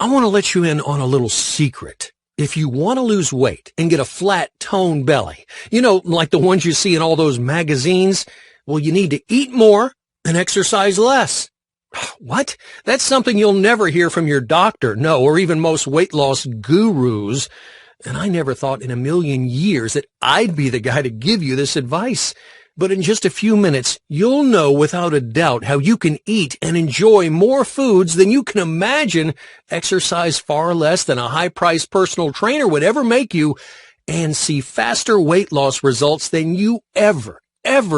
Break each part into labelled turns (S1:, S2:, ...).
S1: I want to let you in on a little secret. If you want to lose weight and get a flat, toned belly, like the ones you see in all those magazines, well, you need to eat more and exercise less. What? That's something you'll never hear from your doctor, no, or even most weight loss gurus. And I never thought in a million years that I'd be the guy to give you this advice. But in just a few minutes, you'll know without a doubt how you can eat and enjoy more foods than you can imagine, exercise far less than a high-priced personal trainer would ever make you, and see faster weight loss results than you ever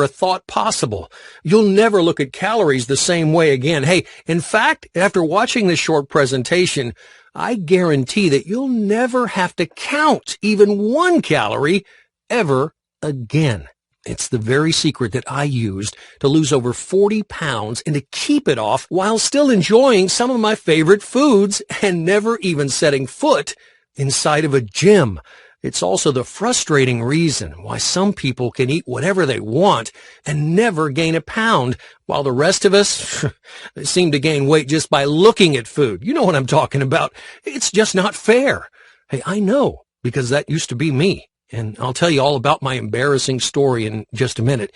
S1: thought possible. You'll never look at calories the same way again. Hey, in fact, after watching this short presentation, I guarantee that you'll never have to count even 1 calorie ever again. It's the very secret that I used to lose over 40 pounds and to keep it off while still enjoying some of my favorite foods and never even setting foot inside of a gym. It's also the frustrating reason why some people can eat whatever they want and never gain a pound, while the rest of us seem to gain weight just by looking at food. You know what I'm talking about. It's just not fair. Hey, I know, because that used to be me. And I'll tell you all about my embarrassing story in just a minute.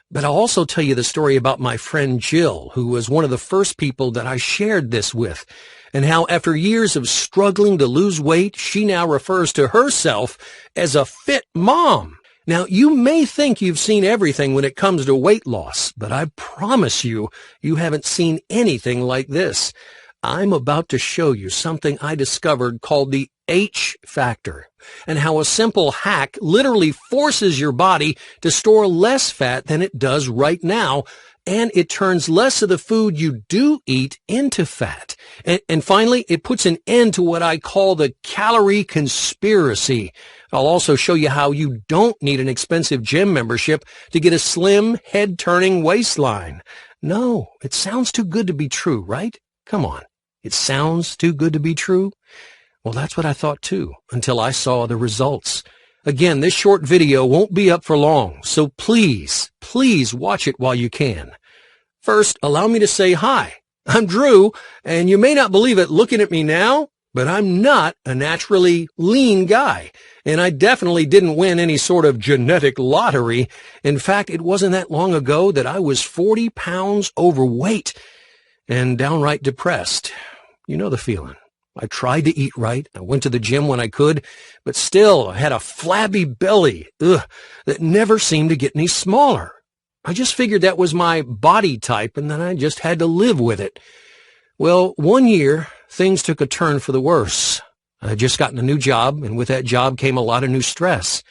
S1: But I'll also tell you the story about my friend Jill, who was one of the first people that I shared this with, and how after years of struggling to lose weight, she now refers to herself as a fit mom. Now, you may think you've seen everything when it comes to weight loss, but I promise you, you haven't seen anything like this. I'm about to show you something I discovered called the H factor, and how a simple hack literally forces your body to store less fat than it does right now, and it turns less of the food you do eat into fat. And finally, it puts an end to what I call the calorie conspiracy. I'll also show you how you don't need an expensive gym membership to get a slim, head-turning waistline. No, it sounds too good to be true, right? Come on. It sounds too good to be true? Well, that's what I thought too, until I saw the results. Again, this short video won't be up for long, so please watch it while you can. First, allow me to say hi. I'm Drew, and you may not believe it looking at me now, but I'm not a naturally lean guy, and I definitely didn't win any sort of genetic lottery. In fact, it wasn't that long ago that I was 40 pounds overweight and downright depressed. You know the feeling. I tried to eat right. I went to the gym when I could, but still I had a flabby belly, that never seemed to get any smaller. I just figured that was my body type, and then I just had to live with it. Well, one year, things took a turn for the worse. I had just gotten a new job, and with that job came a lot of new stress.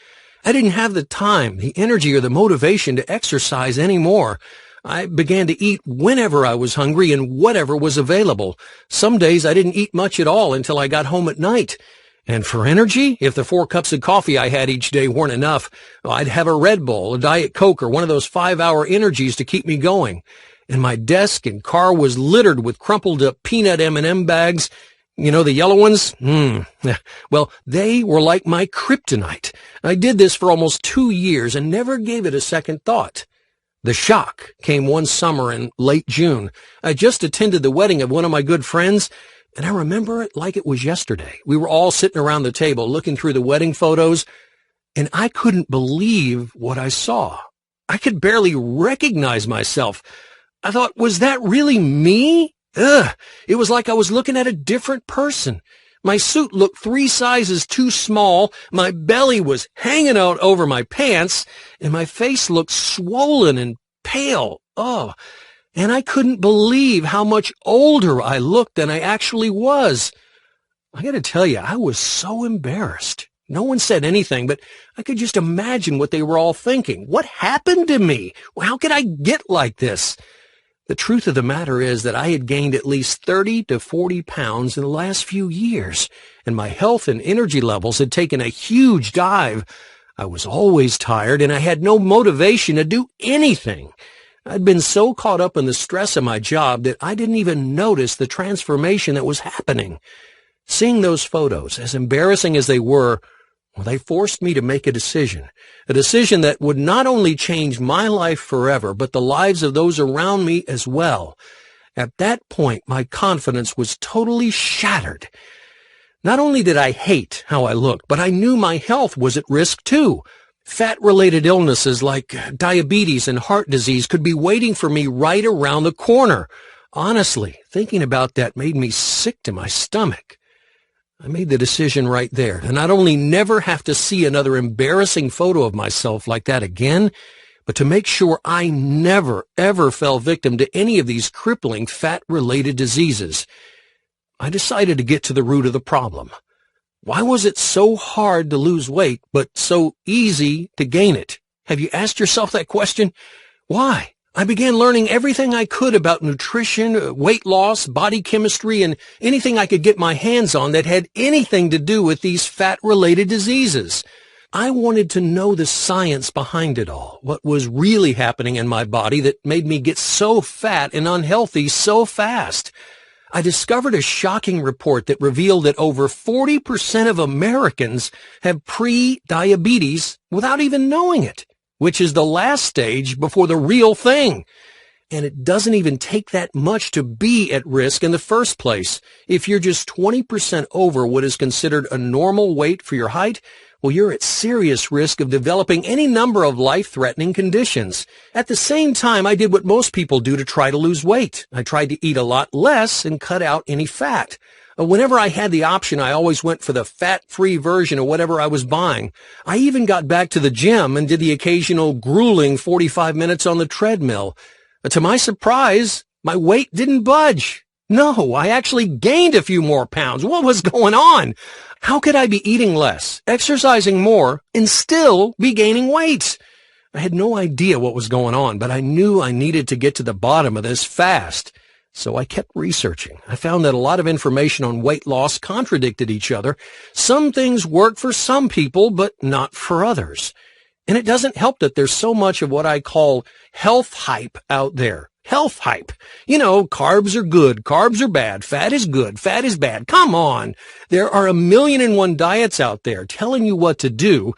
S1: I didn't have the time, the energy, or the motivation to exercise anymore. I began to eat whenever I was hungry and whatever was available. Some days I didn't eat much at all until I got home at night. And for energy, if the 4 cups of coffee I had each day weren't enough, I'd have a Red Bull, a Diet Coke, or one of those 5-hour energies to keep me going. And my desk and car was littered with crumpled up peanut M&M bags. You know, the yellow ones? Well, they were like my kryptonite. I did this for almost 2 years and never gave it a second thought. The shock came one summer in late June. I just attended the wedding of one of my good friends, and I remember it like it was yesterday. We were all sitting around the table looking through the wedding photos, and I couldn't believe what I saw. I could barely recognize myself. I thought, was that really me? It was like I was looking at a different person. My suit looked 3 sizes too small, my belly was hanging out over my pants, and my face looked swollen and pale. And I couldn't believe how much older I looked than I actually was. I gotta tell you, I was so embarrassed. No one said anything, but I could just imagine what they were all thinking. What happened to me? How could I get like this? The truth of the matter is that I had gained at least 30 to 40 pounds in the last few years, and my health and energy levels had taken a huge dive. I was always tired, and I had no motivation to do anything. I'd been so caught up in the stress of my job that I didn't even notice the transformation that was happening. Seeing those photos, as embarrassing as they were, well, they forced me to make a decision that would not only change my life forever, but the lives of those around me as well. At that point, my confidence was totally shattered. Not only did I hate how I looked, but I knew my health was at risk too. Fat-related illnesses like diabetes and heart disease could be waiting for me right around the corner. Honestly, thinking about that made me sick to my stomach. I made the decision right there to not only never have to see another embarrassing photo of myself like that again, but to make sure I never, ever fell victim to any of these crippling fat-related diseases. I decided to get to the root of the problem. Why was it so hard to lose weight, but so easy to gain it? Have you asked yourself that question? Why? I began learning everything I could about nutrition, weight loss, body chemistry, and anything I could get my hands on that had anything to do with these fat-related diseases. I wanted to know the science behind it all, what was really happening in my body that made me get so fat and unhealthy so fast. I discovered a shocking report that revealed that over 40% of Americans have pre-diabetes without even knowing it, which is the last stage before the real thing. And it doesn't even take that much to be at risk in the first place. If you're just 20% over what is considered a normal weight for your height, well, you're at serious risk of developing any number of life-threatening conditions. At the same time, I did what most people do to try to lose weight. I tried to eat a lot less and cut out any fat. Whenever I had the option, I always went for the fat-free version of whatever I was buying. I even got back to the gym and did the occasional grueling 45 minutes on the treadmill. To my surprise, my weight didn't budge. No, I actually gained a few more pounds. What was going on? How could I be eating less, exercising more, and still be gaining weight? I had no idea what was going on, but I knew I needed to get to the bottom of this fast. So I kept researching. I found that a lot of information on weight loss contradicted each other. Some things work for some people, but not for others. And it doesn't help that there's so much of what I call health hype out there. Health hype. You know, carbs are good, carbs are bad, fat is good, fat is bad. Come on. There are 1,000,001 diets out there telling you what to do.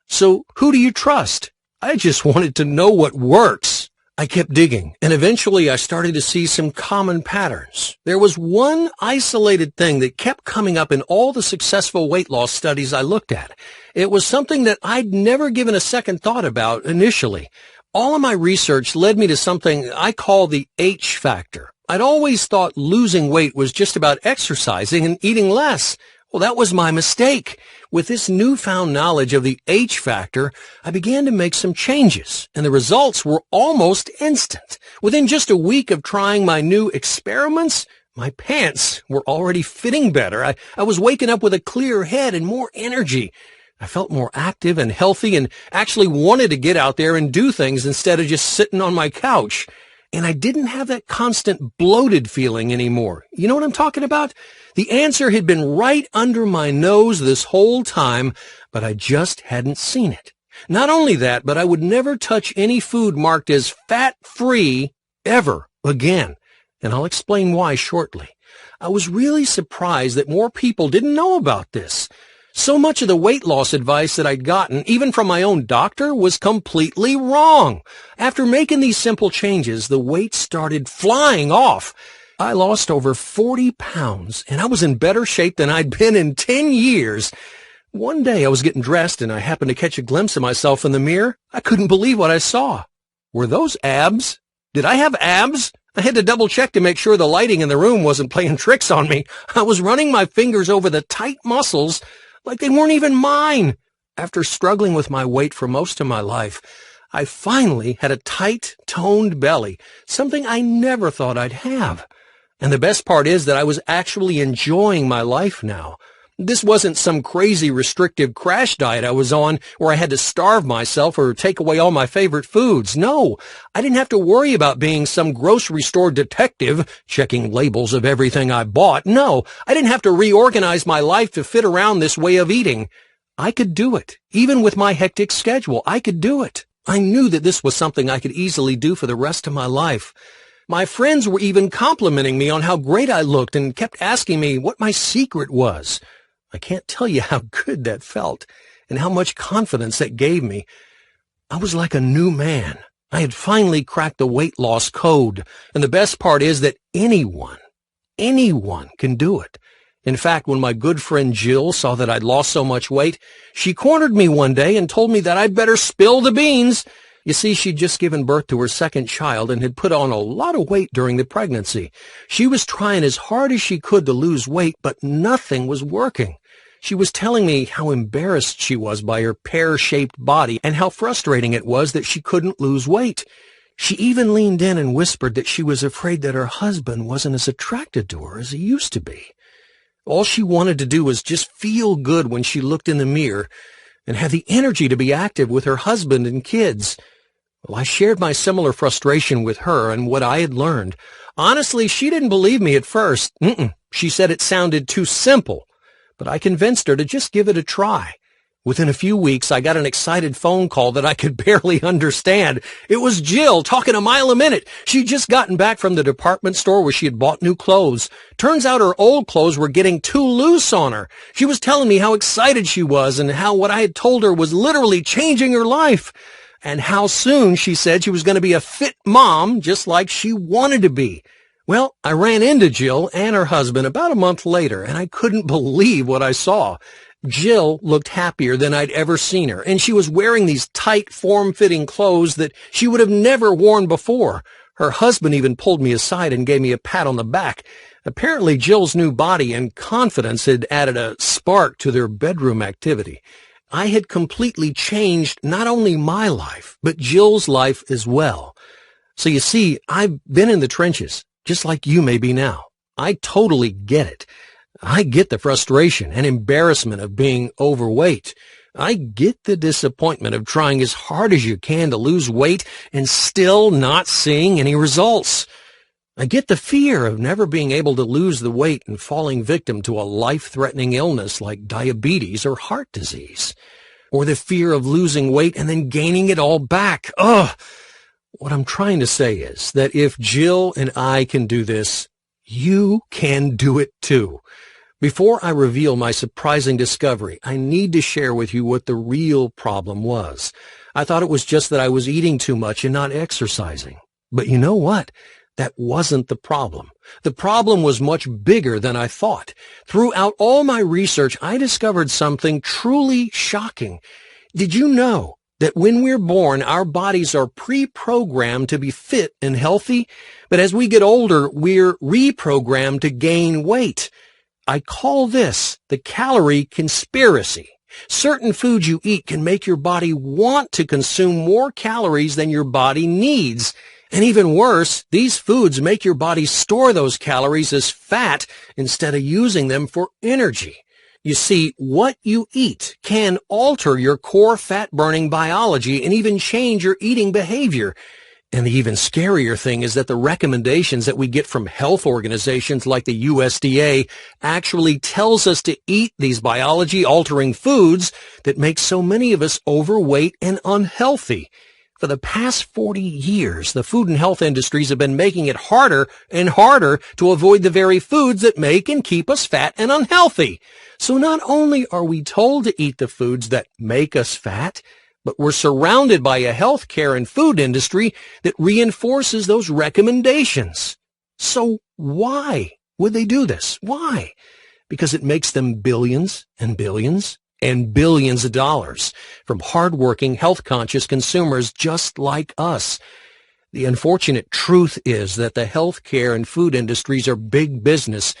S1: So who do you trust? I just wanted to know what works. I kept digging, and eventually I started to see some common patterns. There was one isolated thing that kept coming up in all the successful weight loss studies I looked at. It was something that I'd never given a second thought about initially. All of my research led me to something I call the H factor. I'd always thought losing weight was just about exercising and eating less. Well, that was my mistake. With this newfound knowledge of the H factor, I began to make some changes, and the results were almost instant. Within just a week of trying my new experiments, my pants were already fitting better. I was waking up with a clear head and more energy. I felt more active and healthy and actually wanted to get out there and do things instead of just sitting on my couch. And I didn't have that constant bloated feeling anymore. You know what I'm talking about? The answer had been right under my nose this whole time, but I just hadn't seen it. Not only that, but I would never touch any food marked as fat-free ever again. And I'll explain why shortly. I was really surprised that more people didn't know about this. So much of the weight loss advice that I'd gotten, even from my own doctor, was completely wrong. After making these simple changes, the weight started flying off. I lost over 40 pounds, and I was in better shape than I'd been in 10 years. One day I was getting dressed, and I happened to catch a glimpse of myself in the mirror. I couldn't believe what I saw. Were those abs? Did I have abs? I had to double-check to make sure the lighting in the room wasn't playing tricks on me. I was running my fingers over the tight muscles like they weren't even mine. After struggling with my weight for most of my life, I finally had a tight, toned belly, something I never thought I'd have. And the best part is that I was actually enjoying my life now. This wasn't some crazy restrictive crash diet I was on where I had to starve myself or take away all my favorite foods. No, I didn't have to worry about being some grocery store detective checking labels of everything I bought. No, I didn't have to reorganize my life to fit around this way of eating. I could do it. Even with my hectic schedule, I could do it. I knew that this was something I could easily do for the rest of my life. My friends were even complimenting me on how great I looked and kept asking me what my secret was. I can't tell you how good that felt and how much confidence that gave me. I was like a new man. I had finally cracked the weight loss code, and the best part is that anyone can do it. In fact, when my good friend Jill saw that I'd lost so much weight, she cornered me one day and told me that I'd better spill the beans. You see, she'd just given birth to her second child and had put on a lot of weight during the pregnancy. She was trying as hard as she could to lose weight, but nothing was working. She was telling me how embarrassed she was by her pear-shaped body and how frustrating it was that she couldn't lose weight. She even leaned in and whispered that she was afraid that her husband wasn't as attracted to her as he used to be. All she wanted to do was just feel good when she looked in the mirror and have the energy to be active with her husband and kids. Well, I shared my similar frustration with her and what I had learned. Honestly, she didn't believe me at first. She said it sounded too simple, but I convinced her to just give it a try. Within a few weeks, I got an excited phone call that I could barely understand. It was Jill talking a mile a minute. She'd just gotten back from the department store where she had bought new clothes. Turns out her old clothes were getting too loose on her. She was telling me how excited she was and how what I had told her was literally changing her life. And how soon she said she was going to be a fit mom just like she wanted to be. Well, I ran into Jill and her husband about a month later, and I couldn't believe what I saw. Jill looked happier than I'd ever seen her, and she was wearing these tight, form-fitting clothes that she would have never worn before. Her husband even pulled me aside and gave me a pat on the back. Apparently, Jill's new body and confidence had added a spark to their bedroom activity. I had completely changed not only my life, but Jill's life as well. So you see, I've been in the trenches, just like you may be now. I totally get it. I get the frustration and embarrassment of being overweight. I get the disappointment of trying as hard as you can to lose weight and still not seeing any results. I get the fear of never being able to lose the weight and falling victim to a life-threatening illness like diabetes or heart disease. Or the fear of losing weight and then gaining it all back. What I'm trying to say is that if Jill and I can do this, you can do it too. Before I reveal my surprising discovery, I need to share with you what the real problem was. I thought it was just that I was eating too much and not exercising. But you know what? That wasn't the problem. The problem was much bigger than I thought. Throughout all my research, I discovered something truly shocking. Did you know that when we're born, our bodies are pre-programmed to be fit and healthy? But as we get older, we're reprogrammed to gain weight. I call this the calorie conspiracy. Certain foods you eat can make your body want to consume more calories than your body needs. And even worse, these foods make your body store those calories as fat instead of using them for energy. You see, what you eat can alter your core fat-burning biology and even change your eating behavior. And the even scarier thing is that the recommendations that we get from health organizations like the USDA actually tells us to eat these biology-altering foods that make so many of us overweight and unhealthy. For the past 40 years, the food and health industries have been making it harder and harder to avoid the very foods that make and keep us fat and unhealthy. So not only are we told to eat the foods that make us fat, but we're surrounded by a healthcare and food industry that reinforces those recommendations. So why would they do this? Why? Because it makes them billions and billions and billions of dollars from hardworking, health-conscious consumers just like us. The unfortunate truth is that the healthcare and food industries are big business,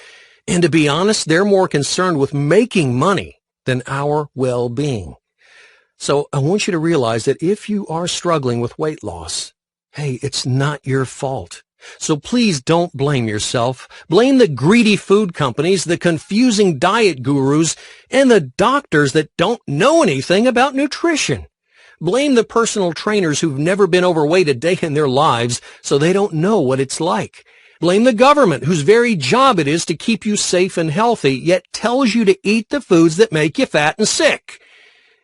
S1: and to be honest, they're more concerned with making money than our well-being. So I want you to realize that if you are struggling with weight loss, hey, it's not your fault. So please don't blame yourself. Blame the greedy food companies, the confusing diet gurus, and the doctors that don't know anything about nutrition. Blame the personal trainers who've never been overweight a day in their lives, so they don't know what it's like. Blame the government, whose very job it is to keep you safe and healthy, yet tells you to eat the foods that make you fat and sick.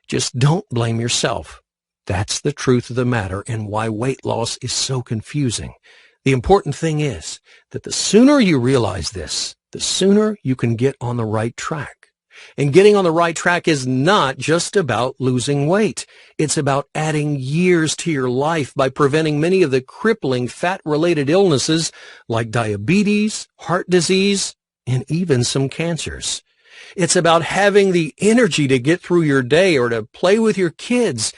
S1: Just don't blame yourself. That's the truth of the matter and why weight loss is so confusing. The important thing is that the sooner you realize this, the sooner you can get on the right track. And getting on the right track is not just about losing weight. It's about adding years to your life by preventing many of the crippling fat-related illnesses like diabetes, heart disease, and even some cancers. It's about having the energy to get through your day or to play with your kids.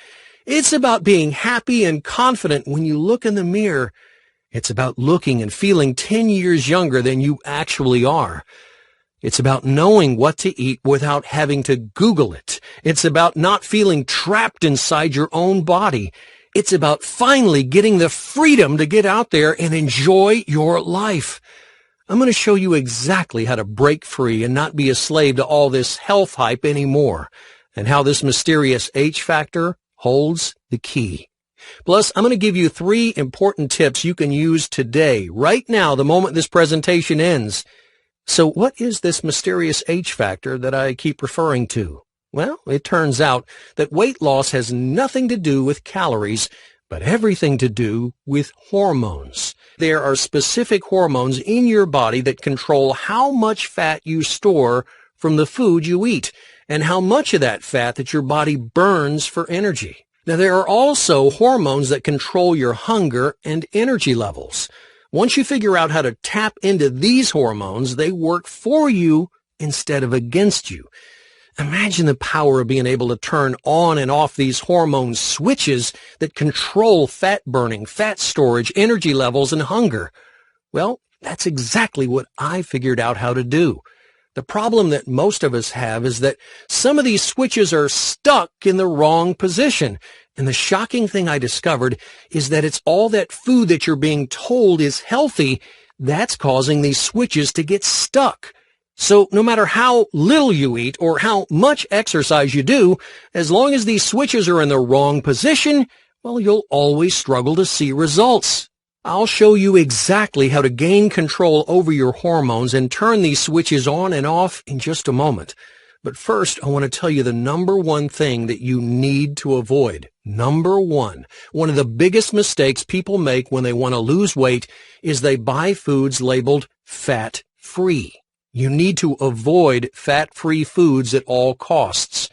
S1: It's about being happy and confident when you look in the mirror. It's about looking and feeling 10 years younger than you actually are. It's about knowing what to eat without having to Google it. It's about not feeling trapped inside your own body. It's about finally getting the freedom to get out there and enjoy your life. I'm going to show you exactly how to break free and not be a slave to all this health hype anymore, and how this mysterious H factor holds the key. Plus, I'm going to give you 3 important tips you can use today, right now, the moment this presentation ends. So what is this mysterious H factor that I keep referring to? Well, it turns out that weight loss has nothing to do with calories, but everything to do with hormones. There are specific hormones in your body that control how much fat you store from the food you eat, and how much of that fat that your body burns for energy. Now, there are also hormones that control your hunger and energy levels. Once you figure out how to tap into these hormones, they work for you instead of against you. Imagine the power of being able to turn on and off these hormone switches that control fat burning, fat storage, energy levels, and hunger. Well, that's exactly what I figured out how to do. The problem that most of us have is that some of these switches are stuck in the wrong position. And the shocking thing I discovered is that it's all that food that you're being told is healthy that's causing these switches to get stuck. So no matter how little you eat or how much exercise you do, as long as these switches are in the wrong position, well, you'll always struggle to see results. I'll show you exactly how to gain control over your hormones and turn these switches on and off in just a moment. But first, I want to tell you the number one thing that you need to avoid. Number one of the biggest mistakes people make when they want to lose weight is they buy foods labeled fat-free. You need to avoid fat-free foods at all costs.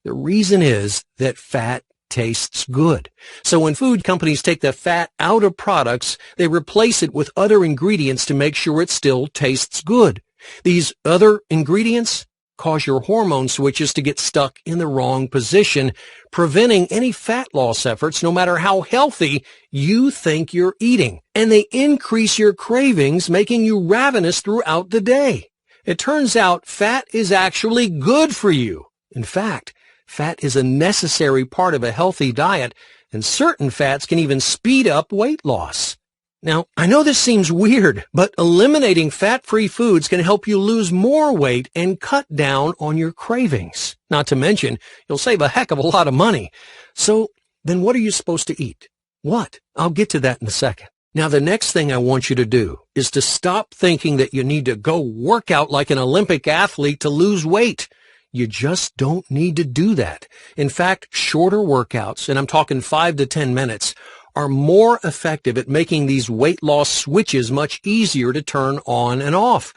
S1: The reason is that fat tastes good. So when food companies take the fat out of products, they replace it with other ingredients to make sure it still tastes good. These other ingredients cause your hormone switches to get stuck in the wrong position, preventing any fat loss efforts no matter how healthy you think you're eating. And they increase your cravings, making you ravenous throughout the day. It turns out fat is actually good for you. In fact, fat is a necessary part of a healthy diet, and certain fats can even speed up weight loss. Now, I know this seems weird, but eliminating fat-free foods can help you lose more weight and cut down on your cravings. Not to mention, you'll save a heck of a lot of money. So, then what are you supposed to eat? What? I'll get to that in a second. Now, the next thing I want you to do is to stop thinking that you need to go work out like an Olympic athlete to lose weight. You just don't need to do that. In fact, shorter workouts, and I'm talking 5 to 10 minutes, are more effective at making these weight loss switches much easier to turn on and off.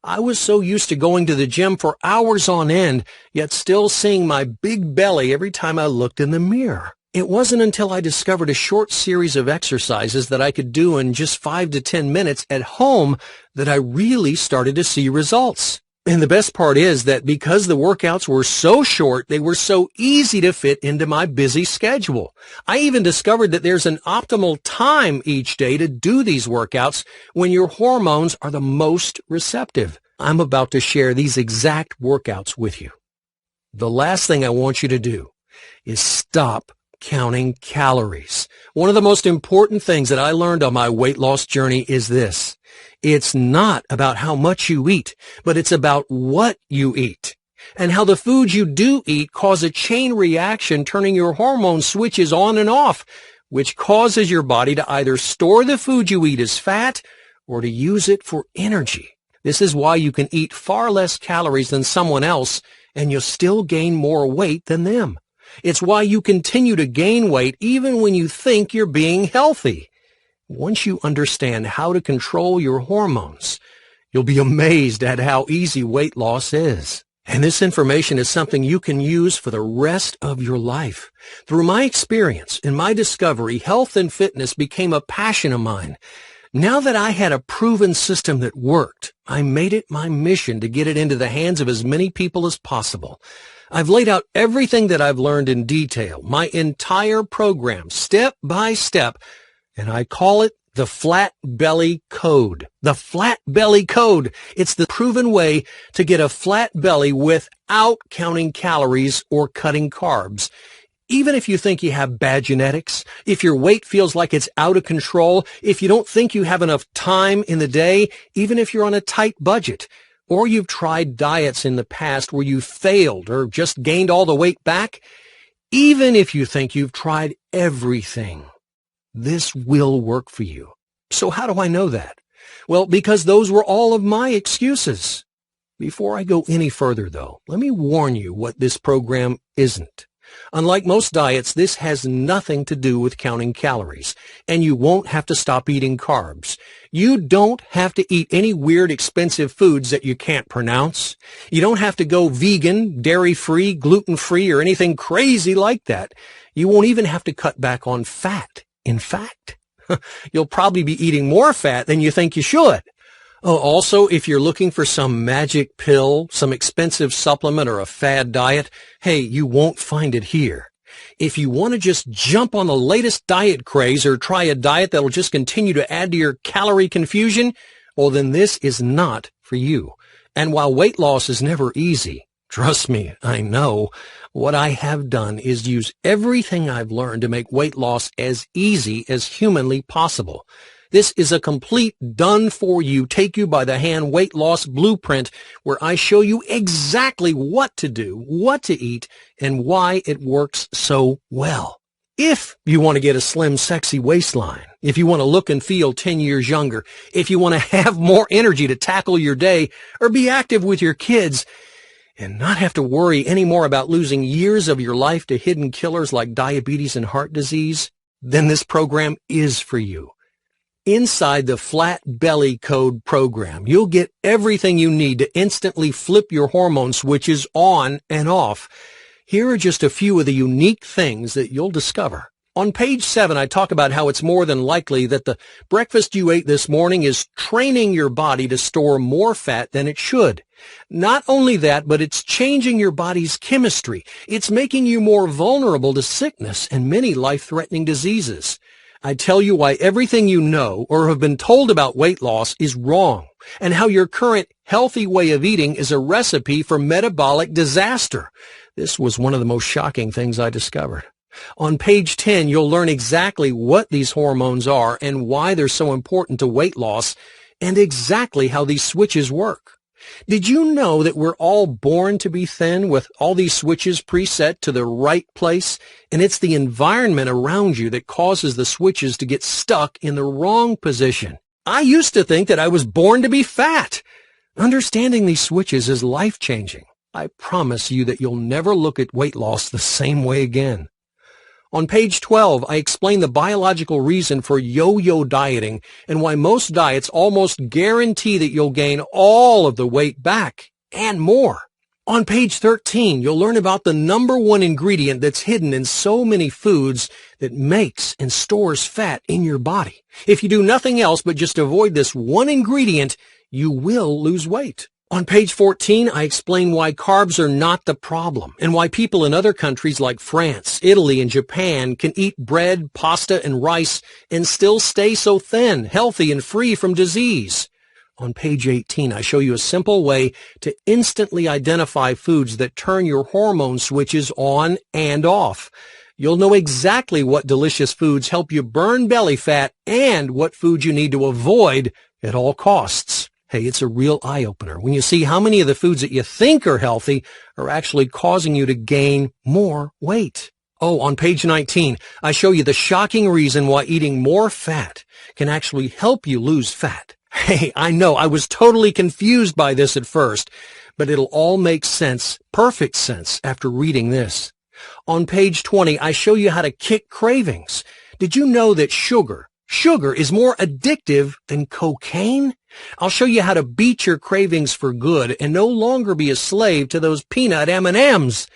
S1: I was so used to going to the gym for hours on end, yet still seeing my big belly every time I looked in the mirror. It wasn't until I discovered a short series of exercises that I could do in just 5 to 10 minutes at home that I really started to see results. And the best part is that because the workouts were so short, they were so easy to fit into my busy schedule. I even discovered that there's an optimal time each day to do these workouts when your hormones are the most receptive. I'm about to share these exact workouts with you. The last thing I want you to do is stop counting calories. One of the most important things that I learned on my weight loss journey is this. It's not about how much you eat, but it's about what you eat, and how the foods you do eat cause a chain reaction, turning your hormone switches on and off, which causes your body to either store the food you eat as fat or to use it for energy. This is why you can eat far less calories than someone else, and you'll still gain more weight than them. It's why you continue to gain weight even when you think you're being healthy. Once you understand how to control your hormones, you'll be amazed at how easy weight loss is. And this information is something you can use for the rest of your life. Through my experience and my discovery, health and fitness became a passion of mine. Now that I had a proven system that worked, I made it my mission to get it into the hands of as many people as possible. I've laid out everything that I've learned in detail, my entire program, step by step, and I call it the Flat Belly Code. The Flat Belly Code. It's the proven way to get a flat belly without counting calories or cutting carbs. Even if you think you have bad genetics, if your weight feels like it's out of control, if you don't think you have enough time in the day, even if you're on a tight budget, or you've tried diets in the past where you failed or just gained all the weight back, even if you think you've tried everything, this will work for you. So how do I know that? Well, because those were all of my excuses. Before I go any further, though, let me warn you what this program isn't. Unlike most diets, this has nothing to do with counting calories, and you won't have to stop eating carbs. You don't have to eat any weird, expensive foods that you can't pronounce. You don't have to go vegan, dairy-free, gluten-free, or anything crazy like that. You won't even have to cut back on fat. In fact, you'll probably be eating more fat than you think you should. Oh, also, if you're looking for some magic pill, some expensive supplement, or a fad diet, hey, you won't find it here. If you want to just jump on the latest diet craze or try a diet that'll just continue to add to your calorie confusion, well, then this is not for you. And while weight loss is never easy, trust me, I know, what I have done is use everything I've learned to make weight loss as easy as humanly possible. This is a complete done-for-you, take-you-by-the-hand weight loss blueprint where I show you exactly what to do, what to eat, and why it works so well. If you want to get a slim, sexy waistline, if you want to look and feel 10 years younger, if you want to have more energy to tackle your day or be active with your kids and not have to worry anymore about losing years of your life to hidden killers like diabetes and heart disease, then this program is for you. Inside the Flat Belly Code program, you'll get everything you need to instantly flip your hormone switches on and off. Here are just a few of the unique things that you'll discover. On page 7, I talk about how it's more than likely that the breakfast you ate this morning is training your body to store more fat than it should. Not only that, but it's changing your body's chemistry. It's making you more vulnerable to sickness and many life-threatening diseases. I tell you why everything you know or have been told about weight loss is wrong, and how your current healthy way of eating is a recipe for metabolic disaster. This was one of the most shocking things I discovered. On page 10, you'll learn exactly what these hormones are and why they're so important to weight loss, and exactly how these switches work. Did you know that we're all born to be thin with all these switches preset to the right place? And it's the environment around you that causes the switches to get stuck in the wrong position. I used to think that I was born to be fat. Understanding these switches is life-changing. I promise you that you'll never look at weight loss the same way again. On page 12, I explain the biological reason for yo-yo dieting and why most diets almost guarantee that you'll gain all of the weight back and more. On page 13, you'll learn about the #1 ingredient that's hidden in so many foods that makes and stores fat in your body. If you do nothing else but just avoid this one ingredient, you will lose weight. On page 14, I explain why carbs are not the problem and why people in other countries like France, Italy, and Japan can eat bread, pasta, and rice and still stay so thin, healthy, and free from disease. On page 18, I show you a simple way to instantly identify foods that turn your hormone switches on and off. You'll know exactly what delicious foods help you burn belly fat and what foods you need to avoid at all costs. Hey, it's a real eye-opener when you see how many of the foods that you think are healthy are actually causing you to gain more weight. Oh, on page 19, I show you the shocking reason why eating more fat can actually help you lose fat. Hey, I know I was totally confused by this at first, but it'll all make sense, perfect sense, after reading this. On page 20, I show you how to kick cravings. Did you know that sugar is more addictive than cocaine? I'll show you how to beat your cravings for good and no longer be a slave to those peanut M&Ms.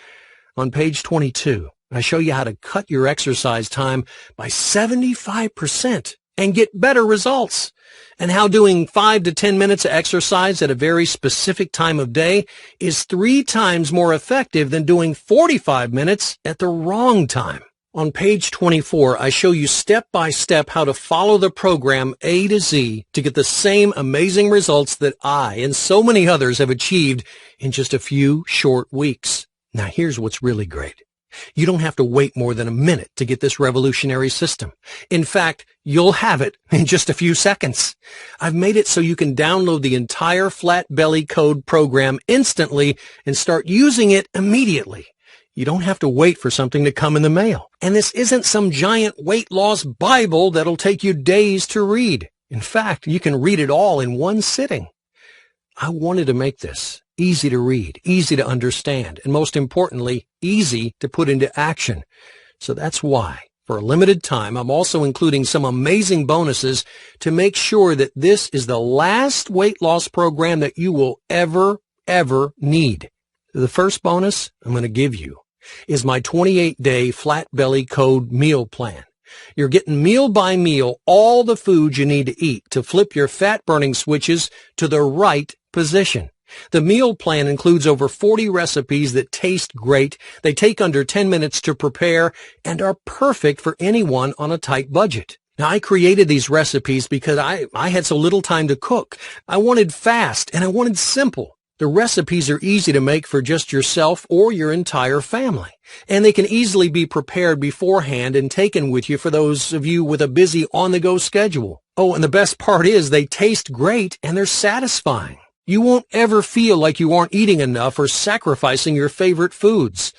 S1: On page 22, I show you how to cut your exercise time by 75% and get better results, and how doing 5 to 10 minutes of exercise at a very specific time of day is 3 times more effective than doing 45 minutes at the wrong time. On page 24, I show you step by step how to follow the program A to Z to get the same amazing results that I and so many others have achieved in just a few short weeks. Now here's what's really great. You don't have to wait more than a minute to get this revolutionary system. In fact, you'll have it in just a few seconds. I've made it so you can download the entire Flat Belly Code program instantly and start using it immediately. You don't have to wait for something to come in the mail. And this isn't some giant weight loss Bible that'll take you days to read. In fact, you can read it all in one sitting. I wanted to make this easy to read, easy to understand, and most importantly, easy to put into action. So that's why, for a limited time, I'm also including some amazing bonuses to make sure that this is the last weight loss program that you will ever need. The first bonus I'm going to give you is my 28-day Flat Belly Code meal plan. You're getting meal by meal all the foods you need to eat to flip your fat-burning switches to the right position. The meal plan includes over 40 recipes that taste great, they take under 10 minutes to prepare, and are perfect for anyone on a tight budget. Now, I created these recipes because I had so little time to cook. I wanted fast, and I wanted simple. The recipes are easy to make for just yourself or your entire family, and they can easily be prepared beforehand and taken with you for those of you with a busy on-the-go schedule. Oh, and the best part is they taste great and they're satisfying. You won't ever feel like you aren't eating enough or sacrificing your favorite foods.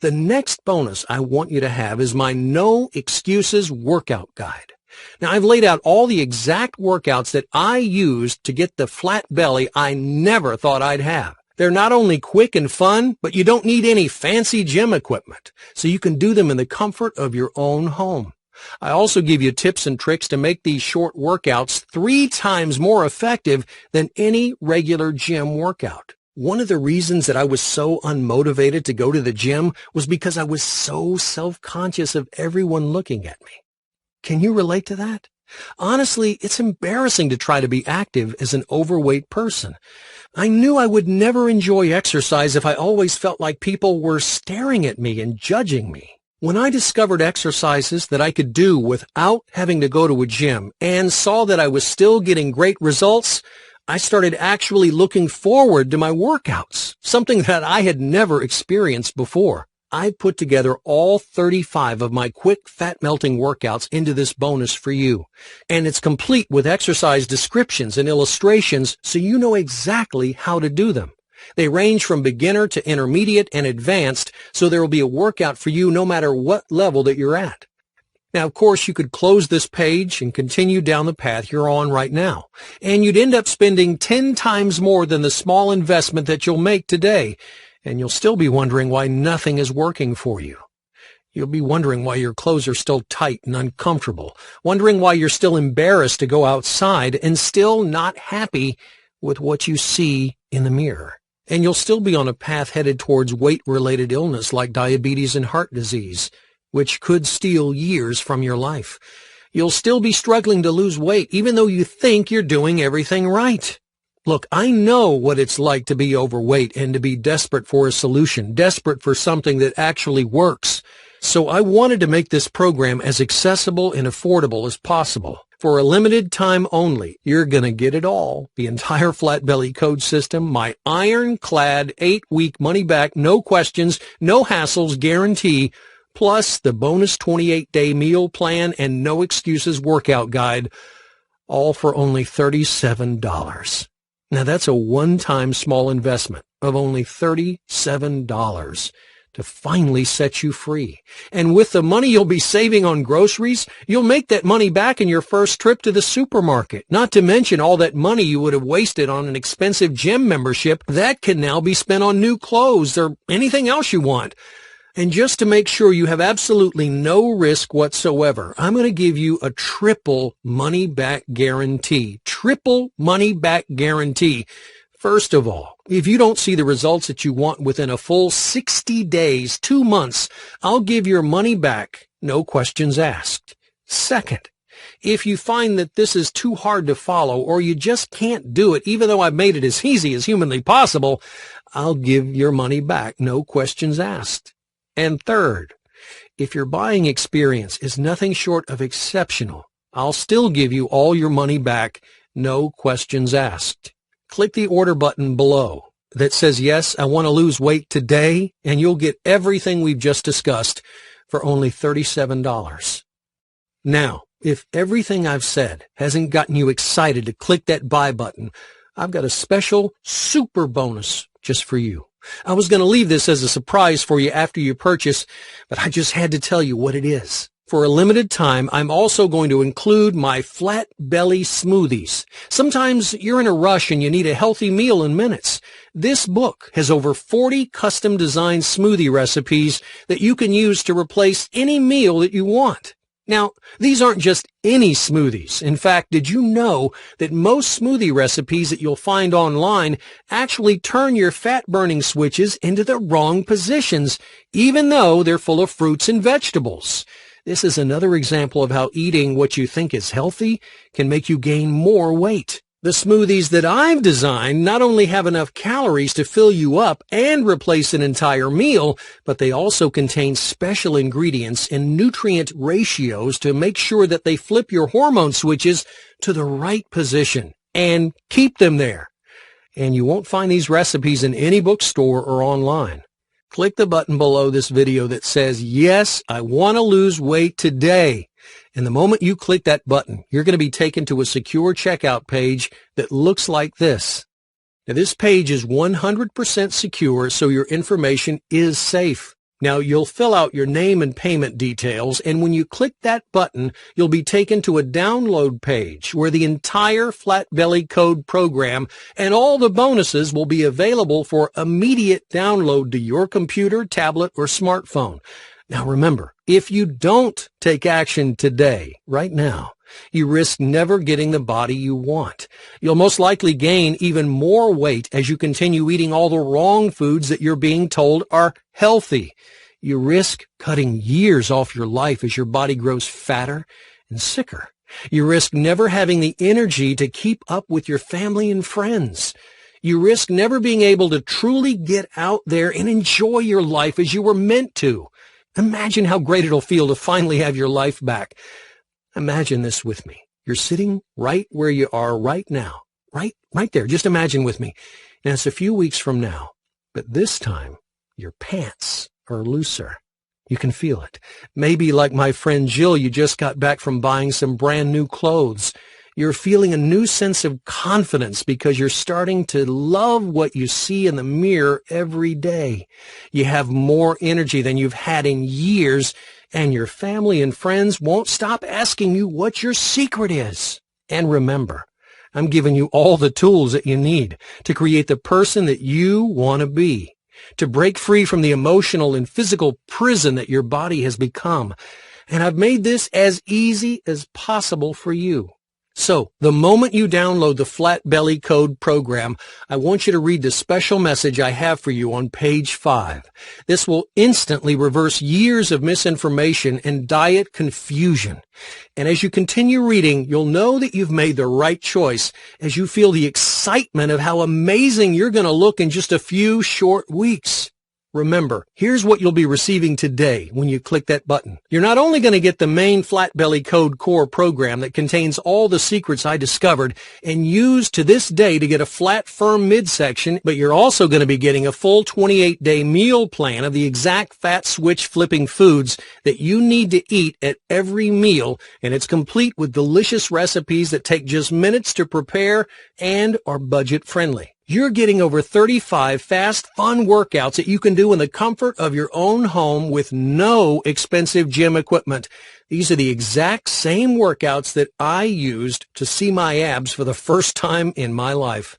S1: The next bonus I want you to have is my No Excuses Workout Guide. Now, I've laid out all the exact workouts that I used to get the flat belly I never thought I'd have. They're not only quick and fun, but you don't need any fancy gym equipment, so you can do them in the comfort of your own home. I also give you tips and tricks to make these short workouts 3 times more effective than any regular gym workout. One of the reasons that I was so unmotivated to go to the gym was because I was so self-conscious of everyone looking at me. Can you relate to that? Honestly, it's embarrassing to try to be active as an overweight person. I knew I would never enjoy exercise if I always felt like people were staring at me and judging me. When I discovered exercises that I could do without having to go to a gym and saw that I was still getting great results, I started actually looking forward to my workouts, something that I had never experienced before. I put together all 35 of my quick fat-melting workouts into this bonus for you, and it's complete with exercise descriptions and illustrations so you know exactly how to do them. They range from beginner to intermediate and advanced, so there will be a workout for you no matter what level that you're at. Now, of course, you could close this page and continue down the path you're on right now, and you'd end up spending 10 times more than the small investment that you'll make today, and you'll still be wondering why nothing is working for you. You'll be wondering why your clothes are still tight and uncomfortable, wondering why you're still embarrassed to go outside and still not happy with what you see in the mirror. And you'll still be on a path headed towards weight-related illness like diabetes and heart disease, which could steal years from your life. You'll still be struggling to lose weight, even though you think you're doing everything right. Look, I know what it's like to be overweight and to be desperate for a solution, desperate for something that actually works. So I wanted to make this program as accessible and affordable as possible. For a limited time only, you're going to get it all. The entire Flat Belly Code system, my ironclad 8-week money-back, no questions, no hassles guarantee, plus the bonus 28-day meal plan and No Excuses Workout Guide, all for only $37. Now, that's a one-time small investment of only $37 to finally set you free. And with the money you'll be saving on groceries, you'll make that money back in your first trip to the supermarket, not to mention all that money you would have wasted on an expensive gym membership that can now be spent on new clothes or anything else you want. And just to make sure you have absolutely no risk whatsoever, I'm going to give you a triple money-back guarantee. Triple money-back guarantee. First of all, if you don't see the results that you want within a full 60 days, 2 months, I'll give your money back, no questions asked. Second, if you find that this is too hard to follow or you just can't do it, even though I've made it as easy as humanly possible, I'll give your money back, no questions asked. And third, if your buying experience is nothing short of exceptional, I'll still give you all your money back, no questions asked. Click the order button below that says, yes, I want to lose weight today, and you'll get everything we've just discussed for only $37. Now, if everything I've said hasn't gotten you excited to click that buy button, I've got a special super bonus just for you. I was going to leave this as a surprise for you after you purchase, but I just had to tell you what it is. For a limited time, I'm also going to include my flat belly smoothies. Sometimes you're in a rush and you need a healthy meal in minutes. This book has over 40 custom designed smoothie recipes that you can use to replace any meal that you want. Now, these aren't just any smoothies. In fact, did you know that most smoothie recipes that you'll find online actually turn your fat-burning switches into the wrong positions, even though they're full of fruits and vegetables? This is another example of how eating what you think is healthy can make you gain more weight. The smoothies that I've designed not only have enough calories to fill you up and replace an entire meal, but they also contain special ingredients and nutrient ratios to make sure that they flip your hormone switches to the right position and keep them there. And you won't find these recipes in any bookstore or online. Click the button below this video that says, yes, I want to lose weight today. And the moment you click that button, you're going to be taken to a secure checkout page that looks like this. Now, this page is 100% secure, so your information is safe. Now, you'll fill out your name and payment details, and when you click that button, you'll be taken to a download page where the entire Flat Belly Code program and all the bonuses will be available for immediate download to your computer, tablet, or smartphone. Now remember, if you don't take action today, right now, you risk never getting the body you want. You'll most likely gain even more weight as you continue eating all the wrong foods that you're being told are healthy. You risk cutting years off your life as your body grows fatter and sicker. You risk never having the energy to keep up with your family and friends. You risk never being able to truly get out there and enjoy your life as you were meant to. Imagine how great it'll feel to finally have your life back. Imagine this with me. You're sitting right where you are right now. Right there. Just imagine with me. And it's a few weeks from now. But this time, your pants are looser. You can feel it. Maybe like my friend Jill, you just got back from buying some brand new clothes. You're feeling a new sense of confidence because you're starting to love what you see in the mirror every day. You have more energy than you've had in years, and your family and friends won't stop asking you what your secret is. And remember, I'm giving you all the tools that you need to create the person that you want to be, to break free from the emotional and physical prison that your body has become. And I've made this as easy as possible for you. So, the moment you download the Flat Belly Code program, I want you to read the special message I have for you on page 5. This will instantly reverse years of misinformation and diet confusion. And as you continue reading, you'll know that you've made the right choice as you feel the excitement of how amazing you're going to look in just a few short weeks. Remember, here's what you'll be receiving today when you click that button. You're not only going to get the main Flat Belly Code Core program that contains all the secrets I discovered and used to this day to get a flat, firm midsection, but you're also going to be getting a full 28-day meal plan of the exact fat switch flipping foods that you need to eat at every meal, and it's complete with delicious recipes that take just minutes to prepare and are budget friendly. You're getting over 35 fast, fun workouts that you can do in the comfort of your own home with no expensive gym equipment. These are the exact same workouts that I used to see my abs for the first time in my life.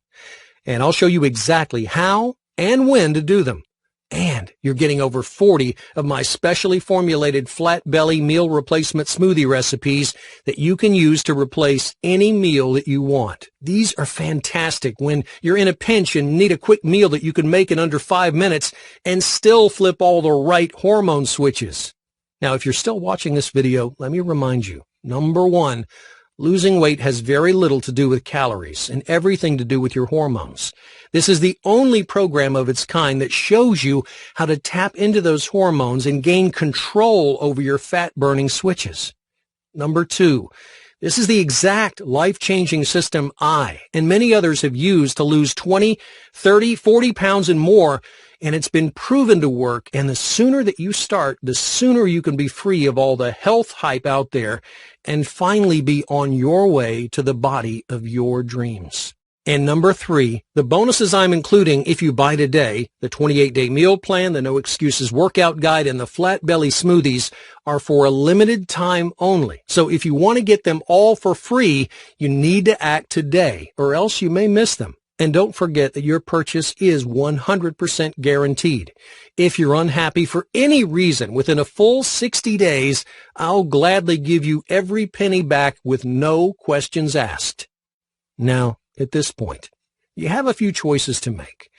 S1: And I'll show you exactly how and when to do them. And You're getting over 40 of my specially formulated flat belly meal replacement smoothie recipes that you can use to replace any meal that you want. These are fantastic when you're in a pinch and need a quick meal that you can make in under 5 minutes and still flip all the right hormone switches. Now, if you're still watching this video, let me remind you, number one, losing weight has very little to do with calories and everything to do with your hormones. This is the only program of its kind that shows you how to tap into those hormones and gain control over your fat-burning switches. Number two, this is the exact life-changing system I and many others have used to lose 20, 30, 40 pounds and more, and it's been proven to work, and the sooner that you start, the sooner you can be free of all the health hype out there and finally be on your way to the body of your dreams. And number three, the bonuses I'm including if you buy today, the 28-day meal plan, the No Excuses workout guide, and the flat belly smoothies are for a limited time only. So if you want to get them all for free, you need to act today, or else you may miss them. And don't forget that your purchase is 100% guaranteed. If you're unhappy for any reason within a full 60 days, I'll gladly give you every penny back with no questions asked. Now, at this point, you have a few choices to make.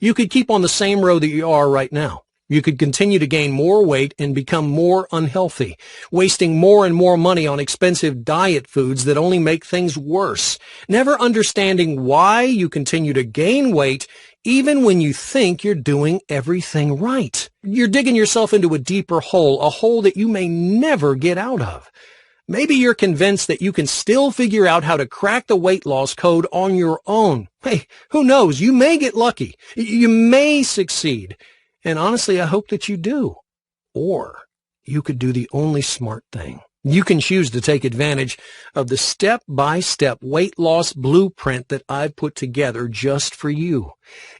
S1: You could keep on the same road that you are right now. You could continue to gain more weight and become more unhealthy, wasting more and more money on expensive diet foods that only make things worse, never understanding why you continue to gain weight even when you think you're doing everything right. You're digging yourself into a deeper hole, a hole that you may never get out of. Maybe you're convinced that you can still figure out how to crack the weight loss code on your own. Hey, who knows? You may get lucky. You may succeed. And honestly, I hope that you do. Or you could do the only smart thing. You can choose to take advantage of the step-by-step weight loss blueprint that I've put together just for you.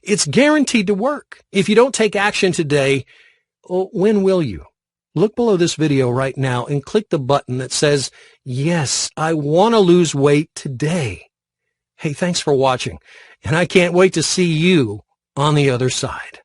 S1: It's guaranteed to work. If you don't take action today, when will you? Look below this video right now and click the button that says, yes, I want to lose weight today. Hey, thanks for watching, and I can't wait to see you on the other side.